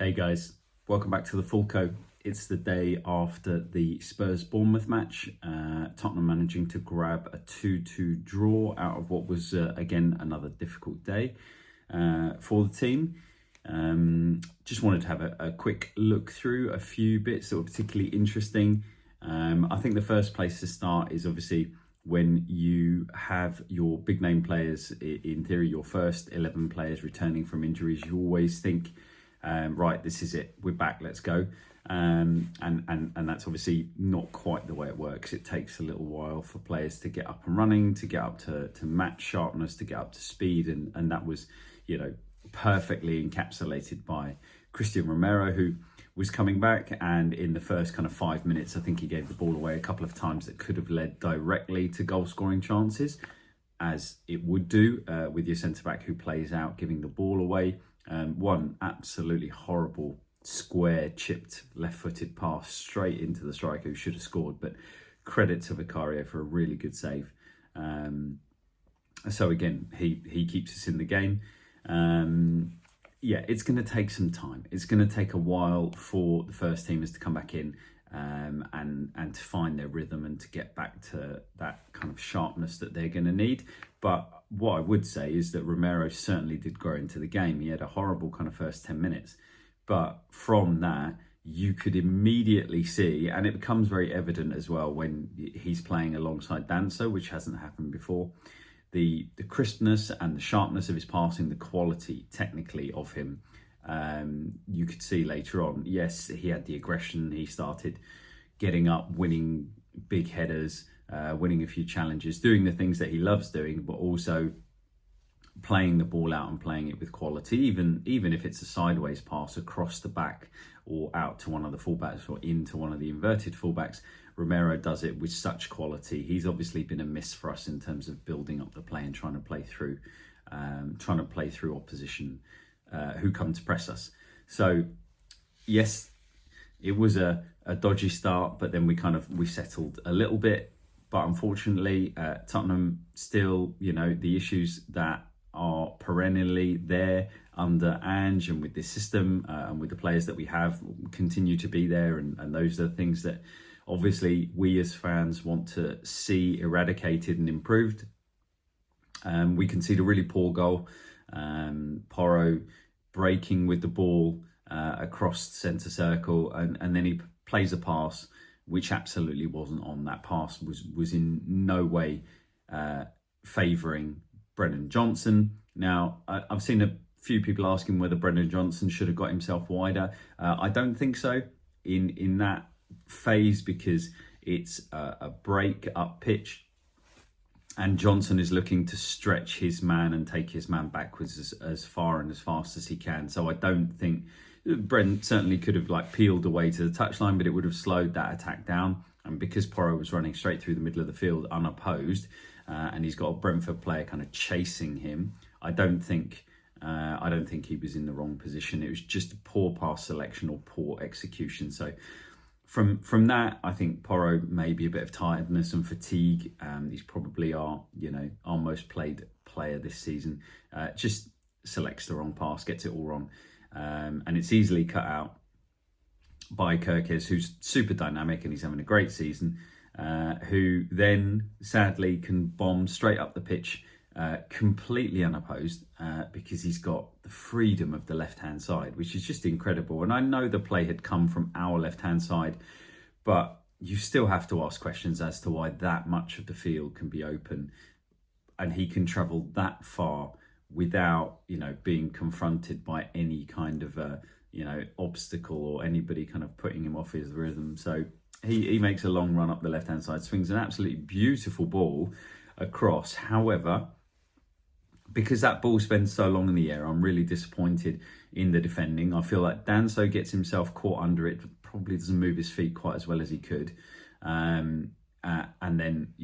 Hey guys, welcome back to the Fulco. It's the day after the Spurs Bournemouth match. Tottenham managing to grab a 2-2 draw out of what was, again, another difficult day for the team. Just wanted to have a quick look through a few bits that were particularly interesting. I think the first place to start is obviously when you have your big name players, in theory, your first 11 players returning from injuries. You always think, right, this is it, we're back, let's go. And that's obviously not quite the way it works. It takes a little while for players to get up and running, to get up to match sharpness, to get up to speed. And that was, perfectly encapsulated by Christian Romero, who was coming back. And in the first kind of 5 minutes, I think he gave the ball away a couple of times that could have led directly to goal scoring chances, as it would do with your centre-back who plays out giving the ball away. One absolutely horrible square chipped left-footed pass straight into the striker who should have scored, but credit to Vicario for a really good save. So again, he keeps us in the game. It's going to take some time. It's going to take a while for the first teamers to come back in and to find their rhythm and to get back to that kind of sharpness that they're going to need. But what I would say is that Romero certainly did grow into the game. He had a horrible kind of first 10 minutes. But from that, you could immediately see, and it becomes very evident as well when he's playing alongside Danso, which hasn't happened before, the crispness and the sharpness of his passing, the quality technically of him. You could see later on, yes, he had the aggression. He started getting up, winning big headers, winning a few challenges, doing the things that he loves doing, but also playing the ball out and playing it with quality, even if it's a sideways pass across the back or out to one of the fullbacks or into one of the inverted fullbacks. Romero does it with such quality. He's obviously been a miss for us in terms of building up the play and trying to play through opposition who come to press us. So yes, it was a dodgy start, but then we settled a little bit. But unfortunately, Tottenham still, the issues that are perennially there under Ange and with this system and with the players that we have continue to be there. And those are the things that obviously we as fans want to see eradicated and improved. We concede a really poor goal. Porro breaking with the ball across the centre circle, and then he plays a pass which absolutely wasn't on. That pass was in no way favouring Brennan Johnson. Now, I've seen a few people asking whether Brennan Johnson should have got himself wider. I don't think so in that phase, because it's a break up pitch and Johnson is looking to stretch his man and take his man backwards as far and as fast as he can. So I don't think Brent certainly could have peeled away to the touchline, but it would have slowed that attack down. And because Porro was running straight through the middle of the field unopposed, and he's got a Brentford player kind of chasing him, I don't think he was in the wrong position. It was just a poor pass selection or poor execution. So from that, I think Porro may be a bit of tiredness and fatigue. He's probably our most played player this season. Just selects the wrong pass, gets it all wrong. And it's easily cut out by Kirkes, who's super dynamic and he's having a great season, who then sadly can bomb straight up the pitch, completely unopposed, because he's got the freedom of the left-hand side, which is just incredible. And I know the play had come from our left-hand side, but you still have to ask questions as to why that much of the field can be open and he can travel that far without, being confronted by any kind of, obstacle or anybody kind of putting him off his rhythm. So he makes a long run up the left-hand side, swings an absolutely beautiful ball across. However, because that ball spends so long in the air, I'm really disappointed in the defending. I feel like Danso gets himself caught under it, probably doesn't move his feet quite as well as he could. And then,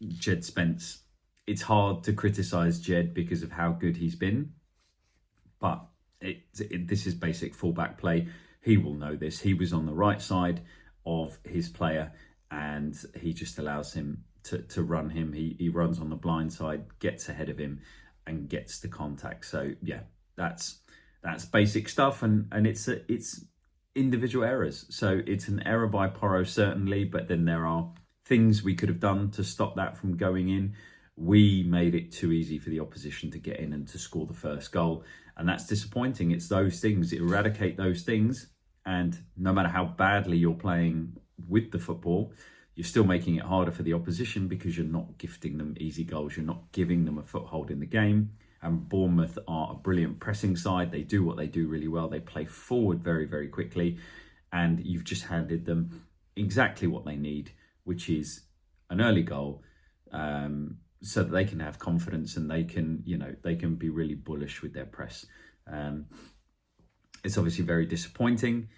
Jed Spence, it's hard to criticise Jed because of how good he's been, but this is basic fullback play. He will know this. He was on the right side of his player and he just allows him to run him. He runs on the blind side, gets ahead of him and gets the contact. So yeah, that's that's basic stuff, and it's individual errors. So it's an error by Porro, certainly, but then there are things we could have done to stop that from going in. We made it too easy for the opposition to get in and to score the first goal, and that's disappointing. It's those things, eradicate those things, and no matter how badly you're playing with the football, you're still making it harder for the opposition because you're not gifting them easy goals. You're not giving them a foothold in the game. And Bournemouth are a brilliant pressing side. They do what they do really well. They play forward very, very quickly. And you've just handed them exactly what they need, which is an early goal, so that they can have confidence and they can be really bullish with their press. It's obviously very disappointing.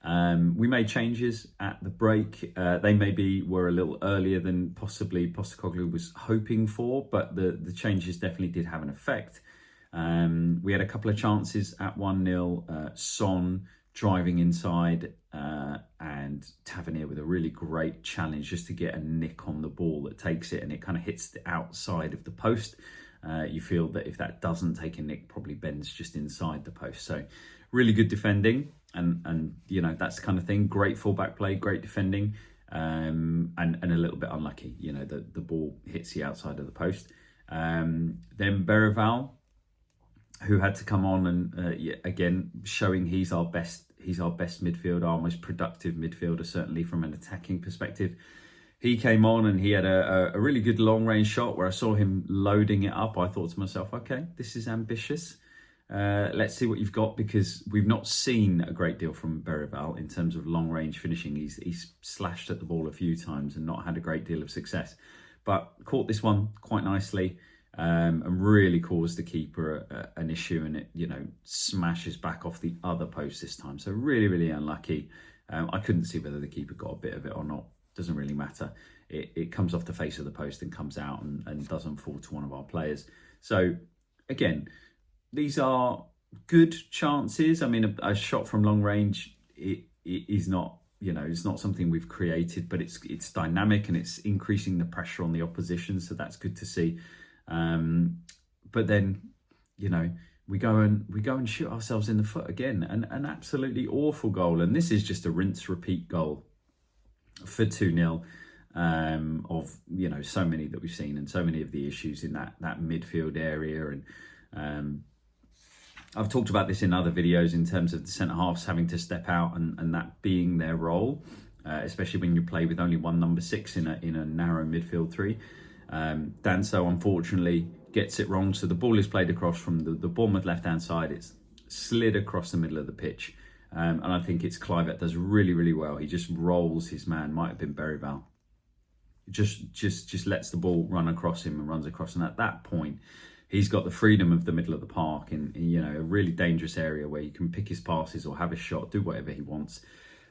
We made changes at the break. They maybe were a little earlier than possibly Postecoglou was hoping for, but the changes definitely did have an effect. We had a couple of chances at 1-0. Son driving inside and Tavernier with a really great challenge just to get a nick on the ball that takes it, and it kind of hits the outside of the post. You feel that if that doesn't take a nick, probably bends just inside the post. So really good defending. And that's the kind of thing. Great fullback play, great defending, and a little bit unlucky. The ball hits the outside of the post. Then Berival, who had to come on and again showing he's our best midfielder, our most productive midfielder, certainly from an attacking perspective. He came on and he had a really good long range shot where I saw him loading it up. I thought to myself, okay, this is ambitious. Let's see what you've got, because we've not seen a great deal from Berival in terms of long range finishing. He's slashed at the ball a few times and not had a great deal of success, but caught this one quite nicely and really caused the keeper an issue, and it smashes back off the other post this time. So really, really unlucky. I couldn't see whether the keeper got a bit of it or not. Doesn't really matter. It comes off the face of the post and comes out and doesn't fall to one of our players. So again, these are good chances. I mean, a shot from long range, it is not, it's not something we've created, but it's dynamic and it's increasing the pressure on the opposition. So that's good to see. But then, we go and shoot ourselves in the foot again. An absolutely awful goal. And this is just a rinse repeat goal for 2-0 of, so many that we've seen and so many of the issues in that midfield area. And I've talked about this in other videos in terms of the centre-halves having to step out and that being their role, especially when you play with only one number 6 in a narrow midfield 3. Danso, unfortunately, gets it wrong. So the ball is played across from the Bournemouth left-hand side. It's slid across the middle of the pitch. And I think it's Kluivert does really, really well. He just rolls his man, might have been Berival. Just lets the ball run across him and runs across. And at that point, he's got the freedom of the middle of the park in a really dangerous area where he can pick his passes or have a shot, do whatever he wants.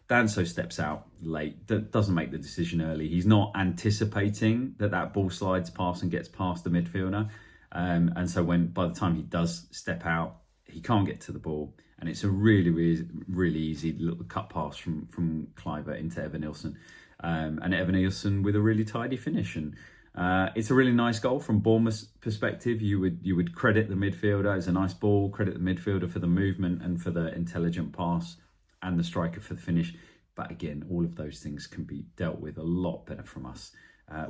Danso steps out late, doesn't make the decision early. He's not anticipating that ball slides past and gets past the midfielder. And so by the time he does step out, he can't get to the ball. And it's a really, really, really easy little cut pass from Kluivert into Evan-Nilsson. And Evan-Nilsson with a really tidy finish. And it's a really nice goal from Bournemouth's perspective. You would credit the midfielder. It's a nice ball. Credit the midfielder for the movement and for the intelligent pass, and the striker for the finish. But again, all of those things can be dealt with a lot better from us.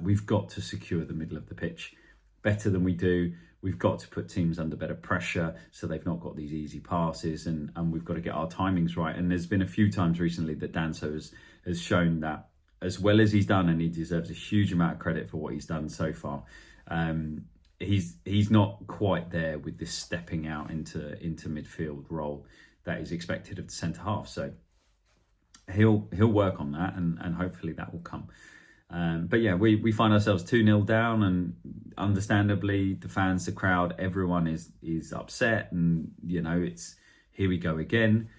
We've got to secure the middle of the pitch better than we do. We've got to put teams under better pressure so they've not got these easy passes, and we've got to get our timings right. And there's been a few times recently that Danso has shown that, as well as he's done, and he deserves a huge amount of credit for what he's done so far. He's not quite there with this stepping out into midfield role that is expected of the centre half. So he'll work on that, and hopefully that will come. But yeah, we find ourselves 2-0 down, and understandably the fans, the crowd, everyone is upset, and it's here we go again.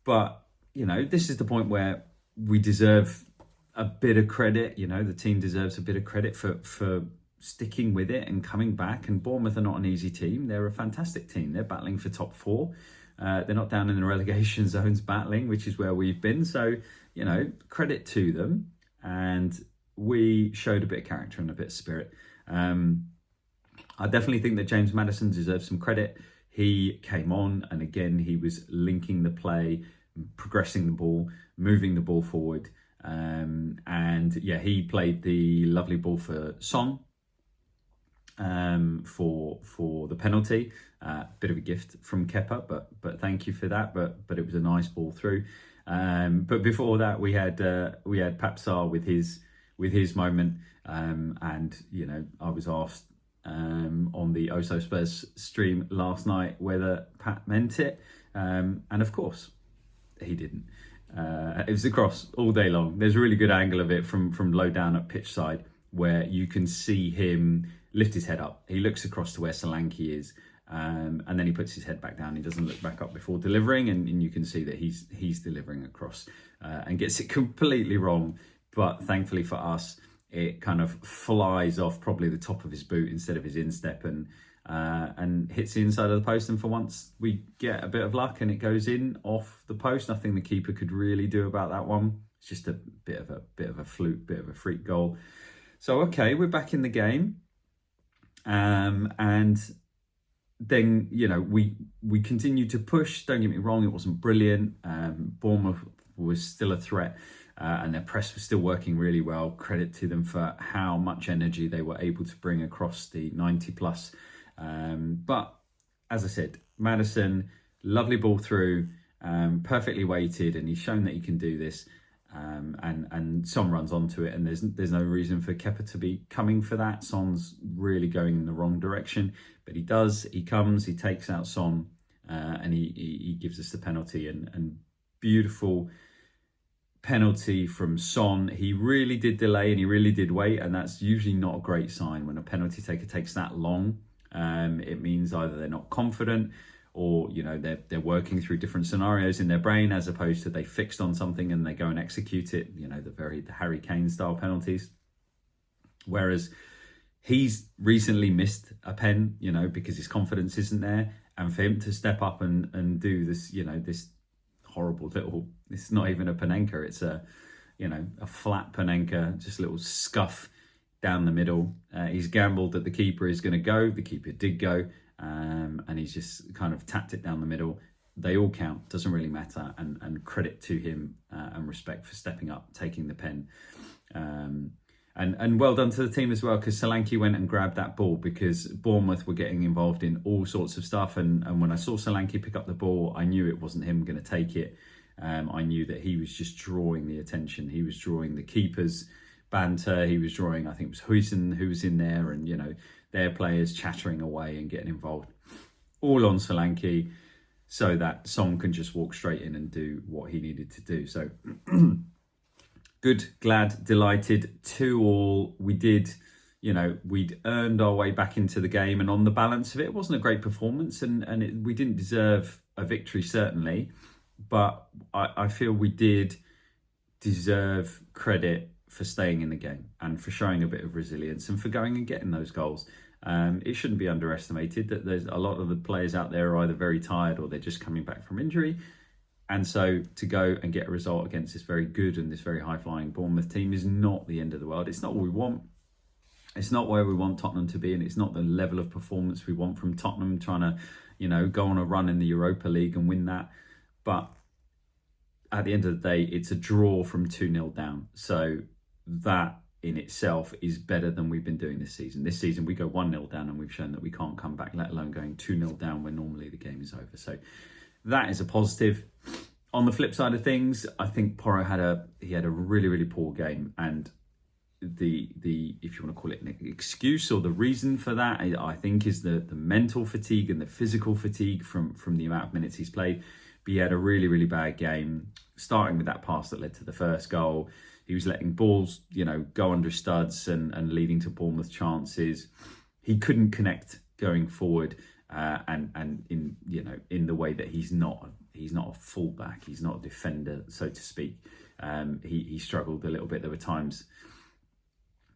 But this is the point where we deserve a bit of credit. The team deserves a bit of credit for sticking with it and coming back. And Bournemouth are not an easy team. They're a fantastic team. They're battling for top 4. They're not down in the relegation zones battling, which is where we've been. So, credit to them. And we showed a bit of character and a bit of spirit. I definitely think that James Maddison deserves some credit. he came on, and again he was linking the play, progressing the ball, moving the ball forward, and yeah, he played the lovely ball for Son for the penalty. Bit of a gift from Kepa, but thank you for that. But it was a nice ball through. But before that, we had Papsar with his moment, and you know, I was asked on the Oso Spurs stream last night whether Pat meant it, and of course he didn't. It was a cross all day long. There's a really good angle of it from low down at pitch side where you can see him lift his head up. He looks across to where Solanke is, and then he puts his head back down. He doesn't look back up before delivering, and you can see that he's delivering across and gets it completely wrong. But thankfully for us, it kind of flies off probably the top of his boot instead of his instep, and hits the inside of the post. And for once, we get a bit of luck, and it goes in off the post. Nothing the keeper could really do about that one. It's just a bit of a fluke, bit of a freak goal. So okay, we're back in the game, and then, you know, we continue to push. Don't get me wrong, it wasn't brilliant. Bournemouth was still a threat, and their press was still working really well. Credit to them for how much energy they were able to bring across the 90 plus. But as I said, Maddison, lovely ball through, perfectly weighted, and he's shown that he can do this. And Son runs onto it, and there's no reason for Kepa to be coming for that. Son's really going in the wrong direction, but he does. He comes, he takes out Son, and he gives us the penalty, and beautiful penalty from Son. He really did delay and he really did wait, and that's usually not a great sign when a penalty taker takes that long. It means either they're not confident, or, you know, they're working through different scenarios in their brain, as opposed to they fixed on something and they go and execute it, you know, the Harry Kane style penalties. Whereas he's recently missed a pen, you know, because his confidence isn't there, and for him to step up and do this, you know, this horrible little, it's not even a Panenka, it's a, you know, a flat Panenka, just a little scuff down the middle. He's gambled that the keeper is going to go. The keeper did go. And he's just kind of tapped it down the middle. They all count, doesn't really matter, and credit to him, and respect for stepping up, taking the pen, and well done to the team as well, because Solanke went and grabbed that ball, because Bournemouth were getting involved in all sorts of stuff, and when I saw Solanke pick up the ball, I knew it wasn't him going to take it. I knew that he was just drawing the attention. He was drawing the keeper's banter. He was drawing, I think it was Huijsen who was in there, and, you know, their players chattering away and getting involved, all on Solanke, so that Son can just walk straight in and do what he needed to do. So good, glad, delighted, 2-2. We did, you know, we'd earned our way back into the game, and on the balance of it, it wasn't a great performance, and we didn't deserve a victory, certainly, but I feel we did deserve credit for staying in the game and for showing a bit of resilience and for going and getting those goals. It shouldn't be underestimated that there's a lot of the players out there are either very tired or they're just coming back from injury. And so to go and get a result against this very good and this very high-flying Bournemouth team is not the end of the world. It's not what we want. It's not where we want Tottenham to be, and it's not the level of performance we want from Tottenham, trying to, you know, go on a run in the Europa League and win that. But at the end of the day, it's a draw from 2-0 down. So that in itself is better than we've been doing this season. This season, we go 1-0 down, and we've shown that we can't come back, let alone going 2-0 down when normally the game is over. So that is a positive. On the flip side of things, I think Porro had a really, really poor game, and the if you want to call it an excuse or the reason for that, I think, is the mental fatigue and the physical fatigue from the amount of minutes he's played. But he had a really, really bad game, starting with that pass that led to the first goal. He was letting balls, you know, go under studs and leading to Bournemouth chances. He couldn't connect going forward, and in, you know, in the way that he's not a fullback, he's not a defender, so to speak. He struggled a little bit. There were times,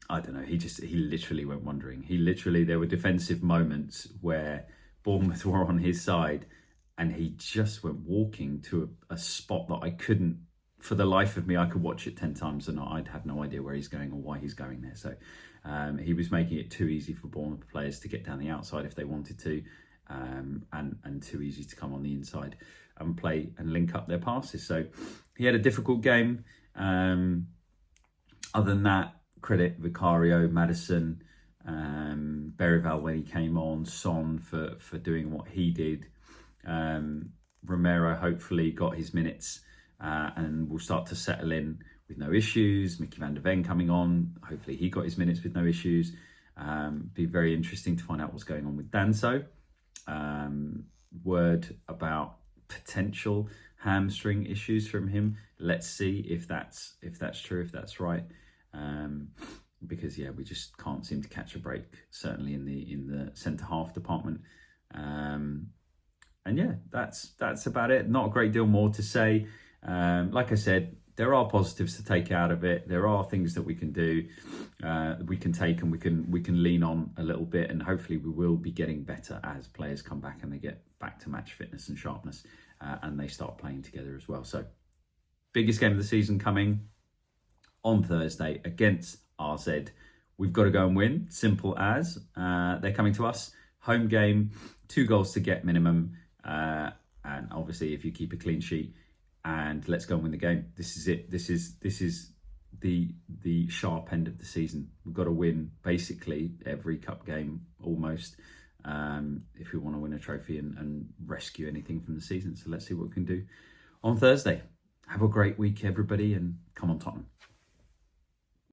I don't know, he literally went wandering. There were defensive moments where Bournemouth were on his side, and he just went walking to a spot that I couldn't, for the life of me, I could watch it 10 times and I'd have no idea where he's going or why he's going there. So he was making it too easy for Bournemouth players to get down the outside if they wanted to. and too easy to come on the inside and play and link up their passes. So he had a difficult game. Other than that, credit Vicario, Maddison, Berrival when he came on, Son for doing what he did. Romero hopefully got his minutes and will start to settle in with no issues. Mickey van der Ven coming on, hopefully he got his minutes with no issues. Be very interesting to find out what's going on with Danso. Word about potential hamstring issues from him. Let's see if that's true, if that's right. Because we just can't seem to catch a break, certainly in the centre half department. That's about it. Not a great deal more to say. Like I said, there are positives to take out of it. There are things that we can do, we can take, and we can lean on a little bit, and hopefully we will be getting better as players come back and they get back to match fitness and sharpness, and they start playing together as well. So, biggest game of the season coming on Thursday against RZ. We've got to go and win. Simple as. They're coming to us. Home game, 2 goals to get minimum, and obviously if you keep a clean sheet. And let's go and win the game. This is it. This is the sharp end of the season. We've got to win basically every cup game almost, if we want to win a trophy and rescue anything from the season. So let's see what we can do on Thursday. Have a great week, everybody, and come on, Tottenham.